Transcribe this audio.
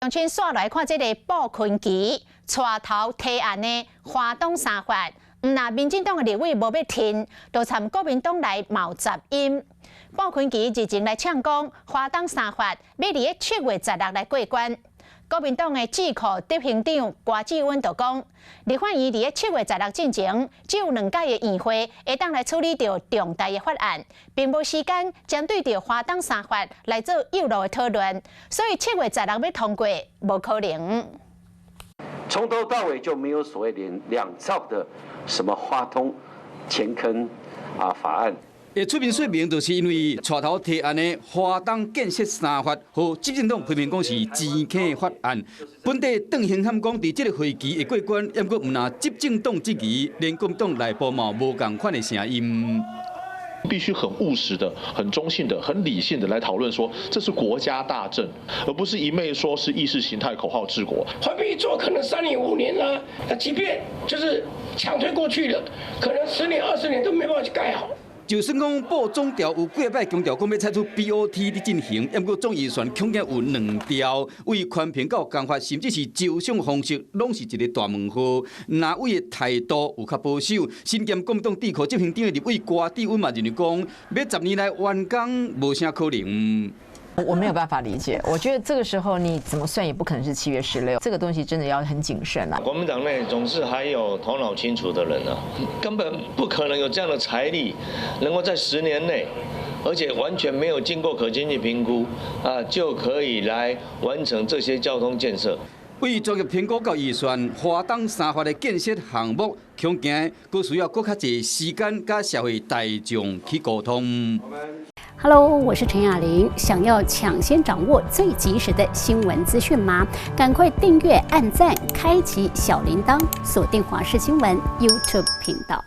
乡亲刷来看这个布坤基带头提案的花东三法，那民进党的立委无要听，就参国民党来冒杂音。布坤基日前来呛讲，花东三法要伫7月16来过关。国民党的智库执行长郭志温就讲，立法院伫7月16进前，只有2届的议会会当来处理到重大的法案，并无时间针对着花东三法来做有路的讨论，所以7月16要通过无可能。从头到尾就没有所谓连2兆的什么花东前坑法案。会出面说明，就是因为带头提案的花东建设三法，和执政党批评讲是钱坑法案。本地邓兴汉讲，伫这个会期会过关，也过唔拿执政党之疑，连国民党内部嘛无共款的声音。必须很务实的、很中性的、很理性的来讨论说，这是国家大政，而不是一昧说是意识形态口号治国。环评一做可能3年5年啦，即便就是强推过去了，可能10年20年都没办法去盖好。就算讲报总调有几摆强调讲要采取 BOT 的进行，也不过总预算恐惊有2条，为宽频到公法，甚至是招商方式，拢是一个大问号。哪位的态度有较保守？新兼国民党智库执行长的立委郭志温嘛认为讲，要10年来完工无啥可能。我没有办法理解，我觉得这个时候你怎么算也不可能是7月16，这个东西真的要很谨慎啊。国民党内总是还有头脑清楚的人啊，根本不可能有这样的财力，能够在10年内，而且完全没有经过可经济评估就可以来完成这些交通建设。为专业评估到预算，花东三法的建设项目，恐惊佫需要佫较侪时间，甲社会大众去沟通。Hello， 我是陈雅玲。想要抢先掌握最及时的新闻资讯吗？赶快订阅、按赞、开启小铃铛，锁定华视新闻 YouTube 频道。